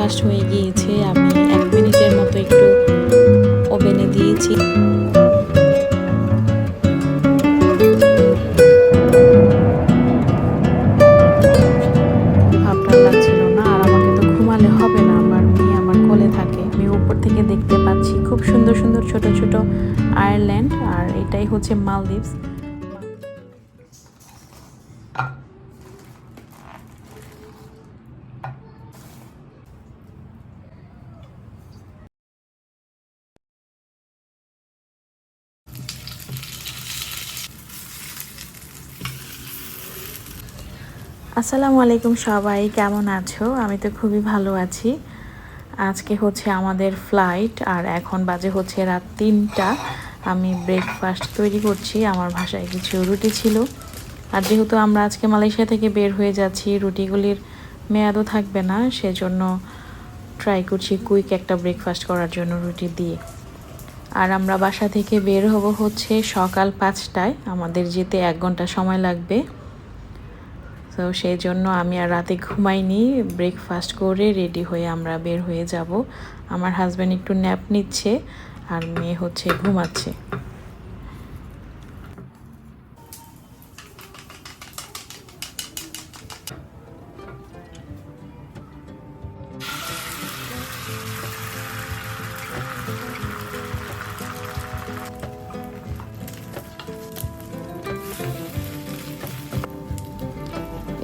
Breakfast হয়ে গিয়েছে। আমি 1 মিনিটের মতো একটু ওভেনে দিয়েছি। ভাবটা লাগছিল না, আর আমাকে তো ঘুমালে হবে না, আমার মেয়ে আমার কোলে থাকে। আমি উপর থেকে দেখতে পাচ্ছি খুব সুন্দর সুন্দর ছোট ছোট আয়ারল্যান্ড, আর এটাই হচ্ছে মালদ্বীপস। আসসালামু আলাইকুম সবাই, কেমন আছো? আমি তো খুবই ভালো আছি। আজকে হচ্ছে আমাদের ফ্লাইট, আর এখন বাজে হচ্ছে রাত 3টা। আমি ব্রেকফাস্ট তৈরি করছি। আমার বাসায় কিছু রুটি ছিল, আর যেহেতু আমরা আজকে মালয়েশিয়া থেকে বের হয়ে যাচ্ছি, রুটিগুলির মেয়াদও থাকবে না, সেজন্য ট্রাই করছি কুইক একটা ব্রেকফাস্ট করার জন্য রুটি দিয়ে। আর আমরা বাসা থেকে বের হব হচ্ছে সকাল 5টায়। আমাদের যেতে 1 ঘন্টা সময় লাগবে। তো সেই জন্য আমি আর রাতে ঘুমাইনি, ব্রেকফাস্ট করে রেডি হয়ে আমরা বের হয়ে যাব। আমার হাজব্যান্ড একটু ন্যাপ নিচ্ছে, আর মেয়ে হচ্ছে ঘুমাচ্ছে।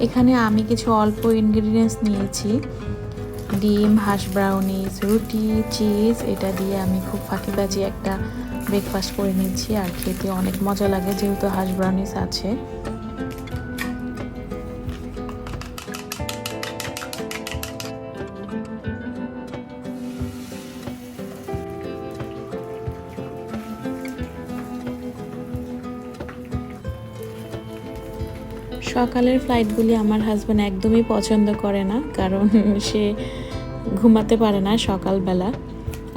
এখানে আমি কিছু অল্প ইনগ্রিডিয়েন্টস নিয়েছি: ডিম, হাঁস ব্রাউনিস, রুটি, চিজ। এটা দিয়ে আমি খুব ফাঁকিবাজি একটা ব্রেকফাস্ট করে নিচ্ছি, আর খেতে অনেক মজা লাগে যেহেতু হাঁস ব্রাউনিস আছে। সকালের ফ্লাইটগুলি আমার হাজব্যান্ড একদমই পছন্দ করে না, কারণ সে ঘুমাতে পারে না সকালবেলা।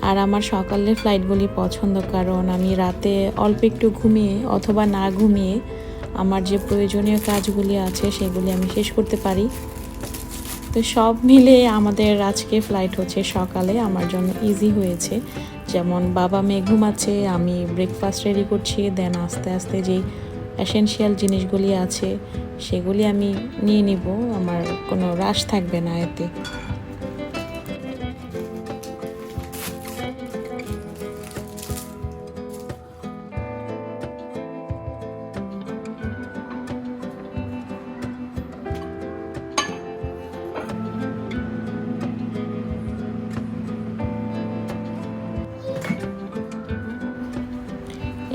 আর আমার সকালের ফ্লাইটগুলি পছন্দ, কারণ আমি রাতে অল্প একটু ঘুমিয়ে অথবা না ঘুমিয়ে আমার যে প্রয়োজনীয় কাজগুলি আছে সেগুলি আমি শেষ করতে পারি। তো সব মিলে আমাদের আজকে ফ্লাইট হচ্ছে সকালে, আমার জন্য ইজি হয়েছে। যেমন বাবা মেয়ে ঘুমাচ্ছে, আমি ব্রেকফাস্ট রেডি করছি, দেন আস্তে আস্তে যেই এসেনশিয়াল জিনিসগুলি আছে সেগুলি আমি নিয়ে নিব, আমার কোনো রাশ থাকবে না এতে।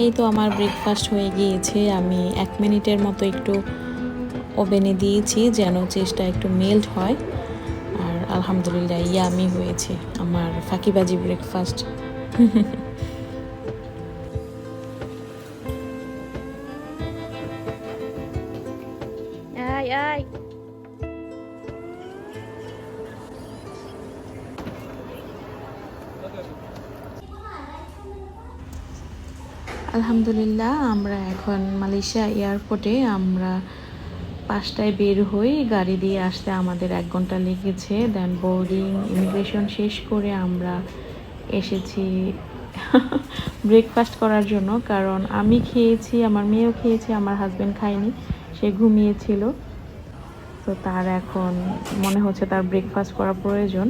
এই তো আমার ব্রেকফাস্ট হয়ে গিয়েছে। আমি 1 মিনিটের মতো একটু ওভেনে দিয়েছি যেন চিজটা একটু মেল্ট হয়, আর আলহামদুলিল্লাহ ইয়ামি হয়েছে আমার ফাঁকিবাজি ব্রেকফাস্ট। Ai ai. আলহামদুলিল্লাহ আমরা এখন মালয়েশিয়া এয়ারপোর্টে। আমরা 5টায় বের হই, গাড়ি দিয়ে আসতে আমাদের 1 ঘন্টা লেগেছে। দেন বোর্ডিং ইমিগ্রেশন শেষ করে আমরা এসেছি ব্রেকফাস্ট করার জন্য, কারণ আমি খেয়েছি, আমার মেয়েও খেয়েছে, আমার হাজব্যান্ড খায়নি, সে ঘুমিয়েছিল। তো তার এখন মনে হচ্ছে তার ব্রেকফাস্ট করা প্রয়োজন।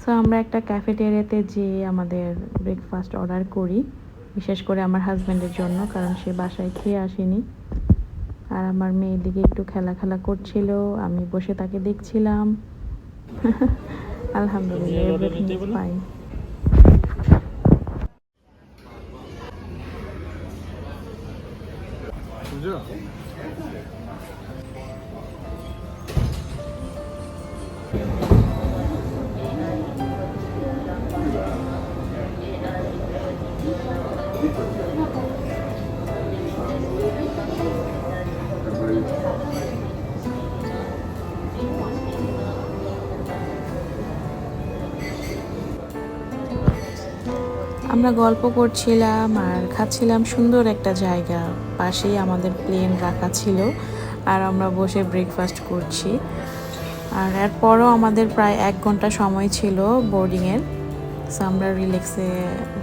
সো আমরা একটা ক্যাফেটেরিয়াতে যেয়ে আমাদের ব্রেকফাস্ট অর্ডার করি, বিশেষ করে আমার হাজব্যান্ডের জন্য, কারণ সে বাসায় খেয়ে আসেনি। আর আমার মেয়ের দিকে একটু খেলা করছিল, আমি বসে তাকে দেখছিলাম। আলহামদুলিল্লাহ এভরিথিং ইজ ফাইন। আমরা গল্প করছিলাম আর খাচ্ছিলাম। সুন্দর একটা জায়গা, পাশেই আমাদের প্লেন রাখা ছিল, আর আমরা বসে ব্রেকফাস্ট করছি। আর এরপরও আমাদের প্রায় 1 ঘন্টা সময় ছিল বোর্ডিংয়ের, সো আমরা রিল্যাক্সে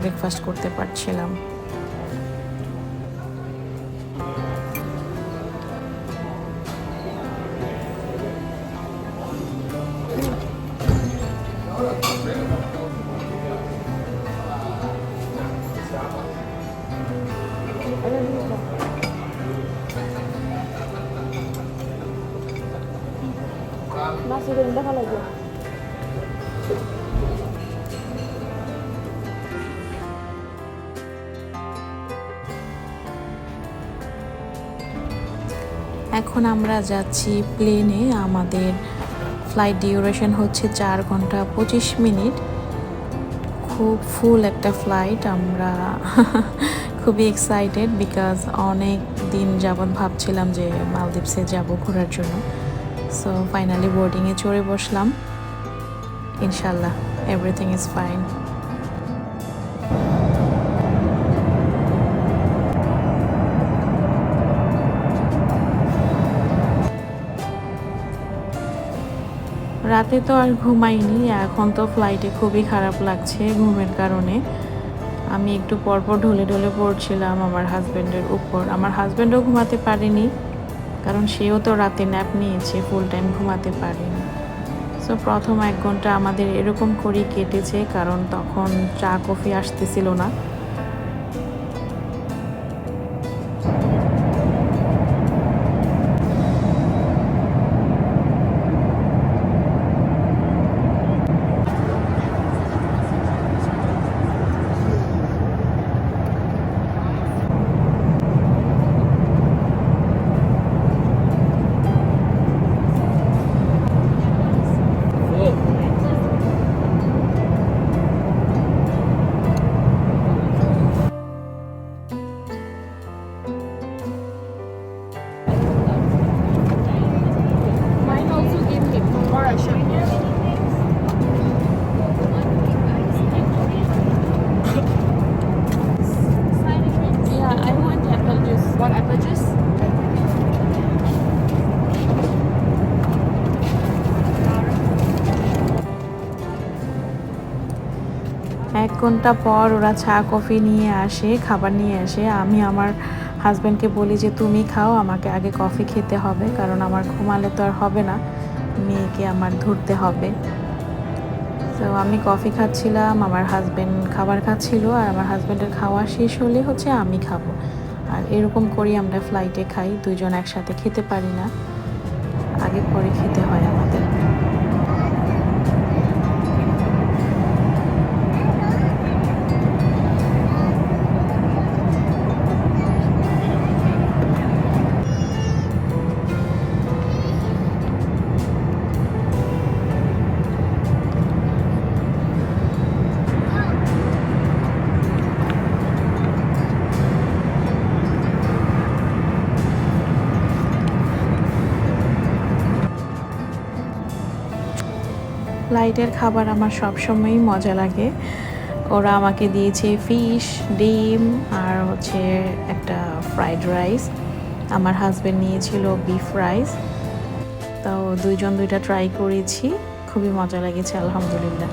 ব্রেকফাস্ট করতে পারছিলাম। এখন আমরা যাচ্ছি প্লেনে। আমাদের ফ্লাইট ডিউরেশন হচ্ছে 4 ঘন্টা 25 মিনিট। খুব ফুল একটা ফ্লাইট। আমরা খুবই এক্সাইটেড বিকজ অনেক দিন যাবৎ ভাবছিলাম যে মালদ্বীপসে যাব ঘোরার জন্য। সো ফাইনালি বোর্ডিংয়ে চড়ে বসলাম। ইনশাল্লাহ এভরিথিং ইজ ফাইন। রাতে তো আর ঘুমাইনি, এখন তো ফ্লাইটে খুবই খারাপ লাগছে ঘুমের কারণে। আমি একটু পরপর ঢলে ঢলে পড়ছিলাম আমার হাজব্যান্ডের উপর। আমার হাজব্যান্ডও ঘুমাতে পারেনি, কারণ সেও তো রাতে ন্যাপ নিয়েছে, ফুল টাইম ঘুমাতে পারেনি। সো প্রথম 1 ঘন্টা আমাদের এরকম করেই কেটেছে, কারণ তখন চা কফি আসতেছিল না। এক ঘন্টা পর ওরা চা কফি নিয়ে আসে, খাবার নিয়ে আসে। আমি আমার হাজব্যান্ডকে বলি যে তুমি খাও, আমাকে আগে কফি খেতে হবে, কারণ আমার ঘুমালে তো আর হবে না, মেয়েকে আমার ধরতে হবে। তো আমি কফি খাচ্ছিলাম, আমার হাজব্যান্ড খাবার খাচ্ছিল, আর আমার হাজব্যান্ডের খাওয়া শেষ হলে হচ্ছে আমি খাবো। আর এরকম করি আমরা ফ্লাইটে খাই, দুইজন একসাথে খেতে পারি না, আগে পরে খেতে হয় আমাদের। ফ্লাইটের খাবার আমার সবসময়ই মজা লাগে। ওরা আমাকে দিয়েছে ফিশ, ডিম আর হচ্ছে একটা ফ্রাইড রাইস। আমার হাজব্যান্ড নিয়েছিল বিফ রাইস। তো দুইজন দুইটা ট্রাই করেছি, খুবই মজা লেগেছে আলহামদুলিল্লাহ।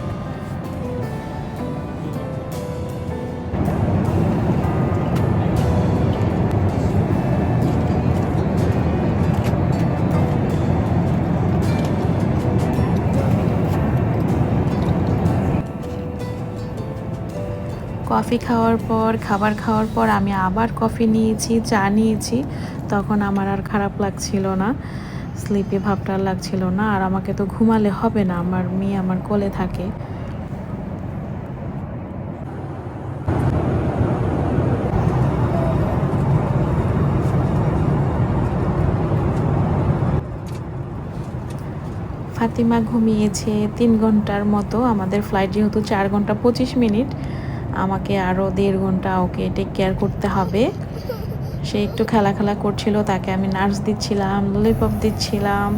কফি খাওয়ার পর, খাবার খাওয়ার পর আমি আবার কফি নিয়েছি, চা নিয়েছি। তখন আমার আর খারাপ লাগছিল না, স্লিপি ভাবটা লাগছিল না। আর আমাকে তো ঘুমালে হবে না, আমার মেয়ে আমার কোলে থাকে। ফাতিমা ঘুমিয়েছে 3 ঘন্টার মতো। আমাদের ফ্লাইট যেহেতু 4 ঘন্টা 25 মিনিট, আমাকে আরও 1.5 ঘন্টা ওকে টেক কেয়ার করতে হবে। সে একটু খেলা খেলা করছিল, তাকে আমি নার্স দিচ্ছিলাম, ললিপপ দিচ্ছিলাম।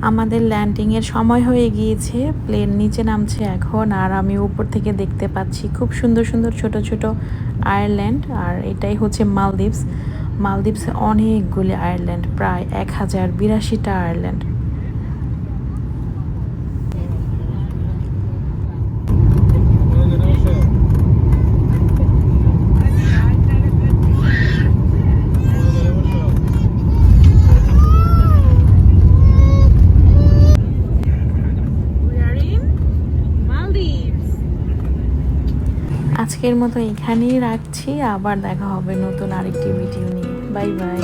আমাদের ল্যান্ডিংয়ের সময় হয়ে গিয়েছে, প্লেন নিচে নামছে এখন। আর আমি উপর থেকে দেখতে পাচ্ছি খুব সুন্দর সুন্দর ছোট ছোট আয়ারল্যান্ড। আর এটাই হচ্ছে মালদ্বীপস। মালদ্বীপসে অনেকগুলি আয়ারল্যান্ড, প্রায় 1082টা আয়ারল্যান্ড। আজকের মতো এখানেই রাখছি, আবার দেখা হবে নতুন আরেকটি ভিডিও নিয়ে। Bye bye.